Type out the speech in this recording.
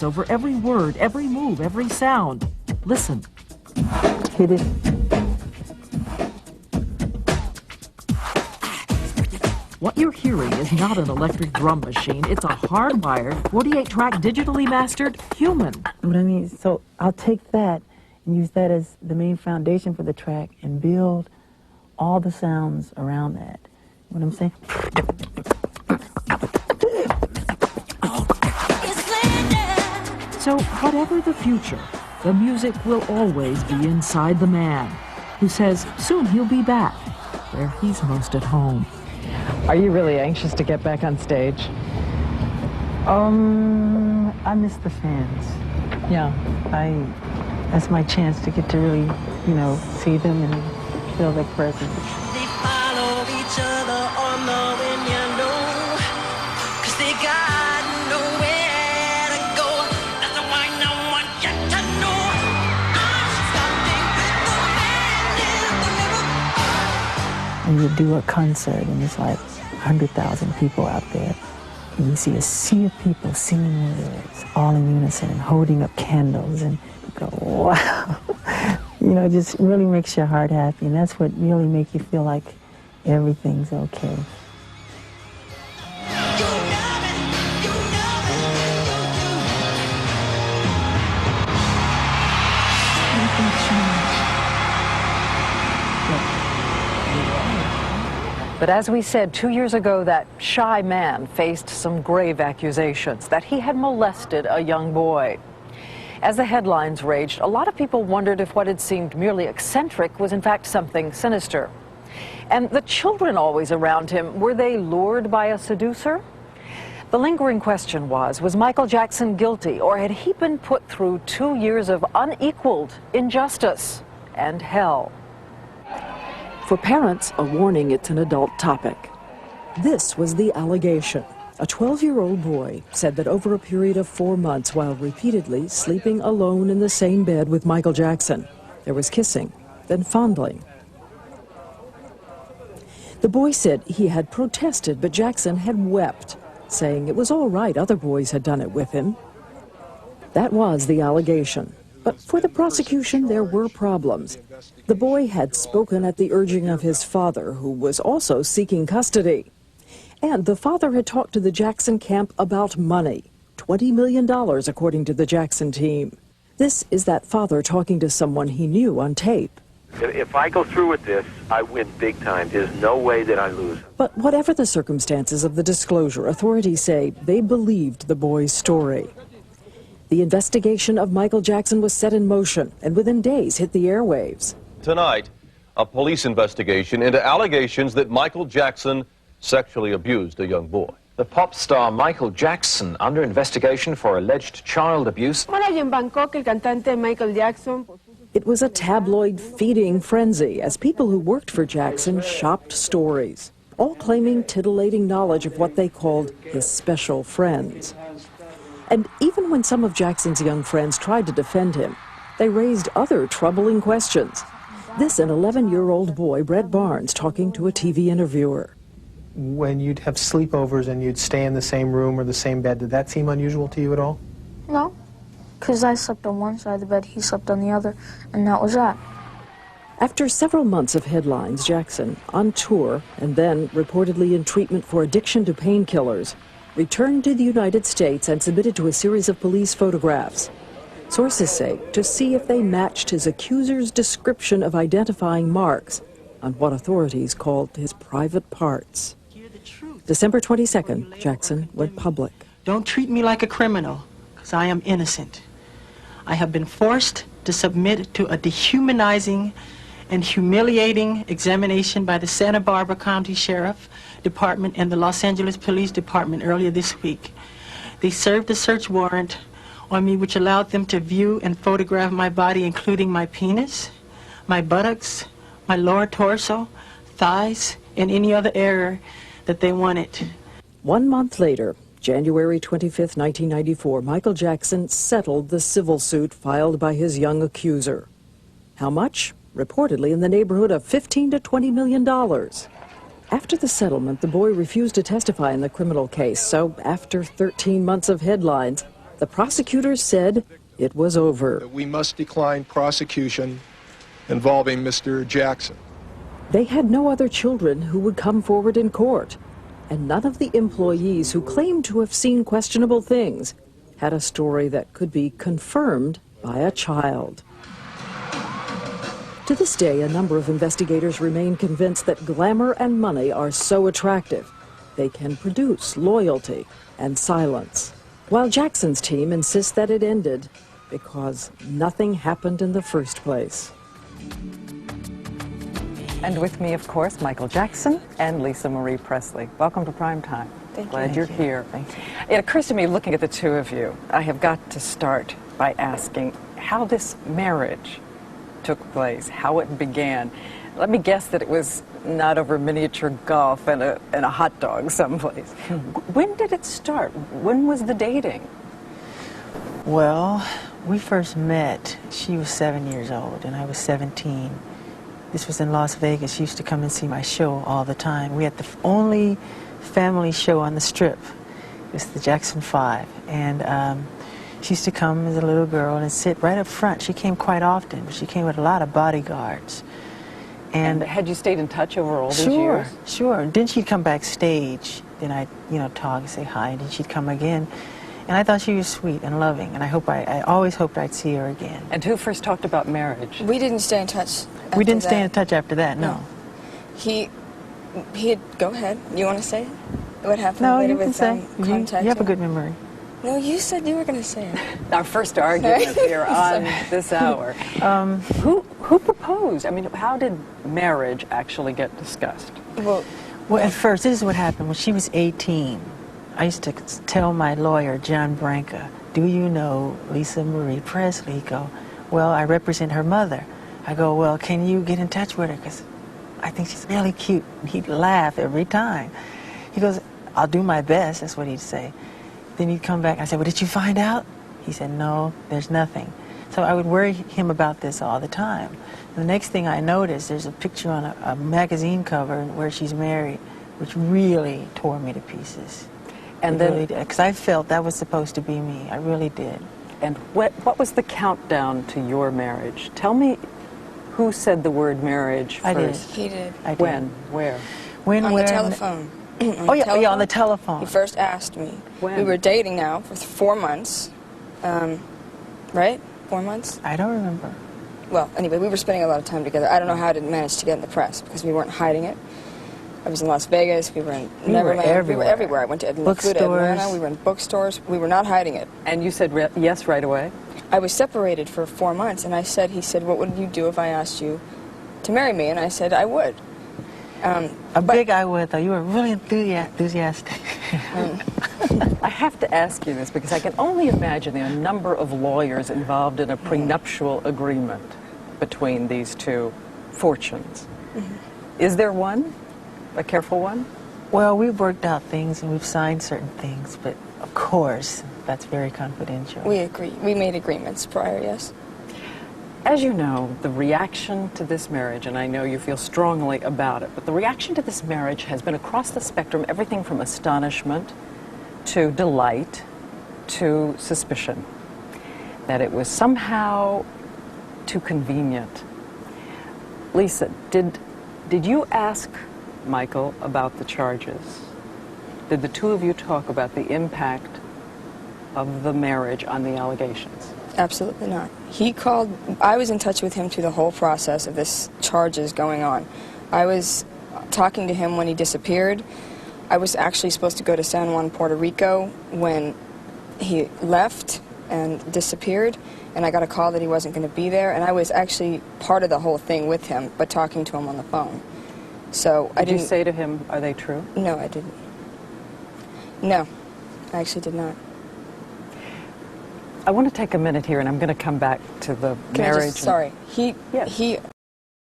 over every word, every move, every sound. Listen. Hit it. What you're hearing is not an electric drum machine. It's a hardwired, 48-track, digitally mastered human. What I mean, so I'll take that and use that as the main foundation for the track and build all the sounds around that. You know what I'm saying? So whatever the future, the music will always be inside the man, who says soon he'll be back, where he's most at home. Are you really anxious to get back on stage? I miss the fans. Yeah. That's my chance to get to really, see them and feel their presence. They follow each other on the window, 'cause they got nowhere to go. That's why no one get to know. I'm standing, the man is the river. And you do a concert and it's like 100,000 people out there. And you see a sea of people singing lyrics, all in unison and holding up candles, and you go, wow. It just really makes your heart happy, and that's what really makes you feel like everything's okay. But as we said 2 years ago, that shy man faced some grave accusations that he had molested a young boy. As the headlines raged, a lot of people wondered if what had seemed merely eccentric was in fact something sinister. And the children always around him, were they lured by a seducer? The lingering question was Michael Jackson guilty, or had he been put through 2 years of unequaled injustice and hell? For parents, a warning, it's an adult topic. This was the allegation. A 12-year-old boy said that over a period of 4 months, while repeatedly sleeping alone in the same bed with Michael Jackson, there was kissing, then fondling. The boy said he had protested, but Jackson had wept, saying it was all right, other boys had done it with him. That was the allegation. But for the prosecution, there were problems. The boy had spoken at the urging of his father, who was also seeking custody. And the father had talked to the Jackson camp about money, $20 million, according to the Jackson team. This is that father talking to someone he knew on tape. If I go through with this, I win big time. There's no way that I lose. But whatever the circumstances of the disclosure, authorities say they believed the boy's story. The investigation of Michael Jackson was set in motion and within days hit the airwaves. Tonight, a police investigation into allegations that Michael Jackson sexually abused a young boy. The pop star Michael Jackson under investigation for alleged child abuse. It was a tabloid feeding frenzy as people who worked for Jackson shopped stories, all claiming titillating knowledge of what they called his special friends. And even when some of Jackson's young friends tried to defend him, they raised other troubling questions. This an 11-year-old boy, Brett Barnes, talking to a TV interviewer. When you'd have sleepovers and you'd stay in the same room or the same bed, did that seem unusual to you at all? No, because I slept on one side of the bed, he slept on the other, and that was that. After several months of headlines, Jackson, on tour and then reportedly in treatment for addiction to painkillers, returned to the United States and submitted to a series of police photographs. Sources say to see if they matched his accuser's description of identifying marks on what authorities called his private parts. December 22nd, Jackson went public. Don't treat me like a criminal, because I am innocent. I have been forced to submit to a dehumanizing and humiliating examination by the Santa Barbara County Sheriff Department and the Los Angeles Police Department earlier this week. They served a search warrant on me which allowed them to view and photograph my body, including my penis, my buttocks, my lower torso, thighs, and any other area that they wanted. 1 month later, January 25th, 1994, Michael Jackson settled the civil suit filed by his young accuser. How much? Reportedly in the neighborhood of $15 to $20 million. After the settlement, the boy refused to testify in the criminal case, so after 13 months of headlines, the prosecutors said it was over. We must decline prosecution involving Mr. Jackson. They had no other children who would come forward in court, and none of the employees who claimed to have seen questionable things had a story that could be confirmed by a child. To this day, a number of investigators remain convinced that glamour and money are so attractive they can produce loyalty and silence, while Jackson's team insists that it ended because nothing happened in the first place. And with me, of course, Michael Jackson and Lisa Marie Presley. Welcome to Primetime. Glad you're here. Thank you. It occurs to me, looking at the two of you, I have got to start by asking how this marriage took place, how it began. Let me guess that it was not over miniature golf and a hot dog someplace. When did it start? When was the dating? Well, we first met, she was 7 years old and I was 17. This was in Las Vegas. She used to come and see my show all the time. We had the only family show on the Strip. It was the Jackson 5. And she used to come as a little girl and sit right up front. She came quite often. She came with a lot of bodyguards. And had you stayed in touch over all these years? Sure. And then she'd come backstage. Then I'd, talk and say hi. And then she'd come again. And I thought she was sweet and loving. And I always hoped I'd see her again. And who first talked about marriage? We didn't stay in touch. We didn't stay in touch after that, no. He had, go ahead. You want to say it? What happened no, later you can with say. You have a good memory. No, you said you were going to say it. Our first argument here on this hour. Who proposed? I mean, how did marriage actually get discussed? Well, at first, this is what happened. When she was 18, I used to tell my lawyer, John Branca, do you know Lisa Marie Presley? He'd go, well, I represent her mother. I go, well, can you get in touch with her? Because I think she's really cute. And he'd laugh every time. He goes, I'll do my best. That's what he'd say. Then he'd come back. I said, well, did you find out? He said, no, there's nothing. So I would worry him about this all the time. The next thing I noticed, there's a picture on a magazine cover where she's married, which really tore me to pieces. And then, because I felt that was supposed to be me. I really did. And what was the countdown to your marriage? Tell me who said the word marriage first. I did. He did. I did. When? Where? When? On where? the telephone. Yeah, on the telephone. He first asked me. When? We were dating now for 4 months. Right? 4 months? I don't remember. Well, anyway, we were spending a lot of time together. I don't know how I didn't manage to get in the press because we weren't hiding it. I was in Las Vegas. We were in Neverland. We were everywhere. I went to Atlanta. We were in bookstores. We were not hiding it. And you said yes right away? I was separated for 4 months, and he said, what would you do if I asked you to marry me? And I said, I would. Big I would, though. You were really enthusiastic. I have to ask you this because I can only imagine there are a number of lawyers involved in a prenuptial agreement between these two fortunes. Is there one? A careful one? Well, we've worked out things and we've signed certain things, but of course, that's very confidential. We agree. We made agreements prior, yes. As you know, the reaction to this marriage, and I know you feel strongly about it, but the reaction to this marriage has been across the spectrum, everything from astonishment to delight to suspicion, that it was somehow too convenient. Lisa, did you ask Michael about the charges? Did the two of you talk about the impact of the marriage on the allegations? Absolutely not. He called, I was in touch with him through the whole process of this charges going on. I was talking to him when he disappeared. I was actually supposed to go to San Juan, Puerto Rico when he left and disappeared, and I got a call that he wasn't going to be there, and I was actually part of the whole thing with him, but talking to him on the phone. So I didn't... Did you say to him, are they true? No, I didn't. No, I actually did not. I want to take a minute here, and I'm going to come back to the marriage. Sorry. He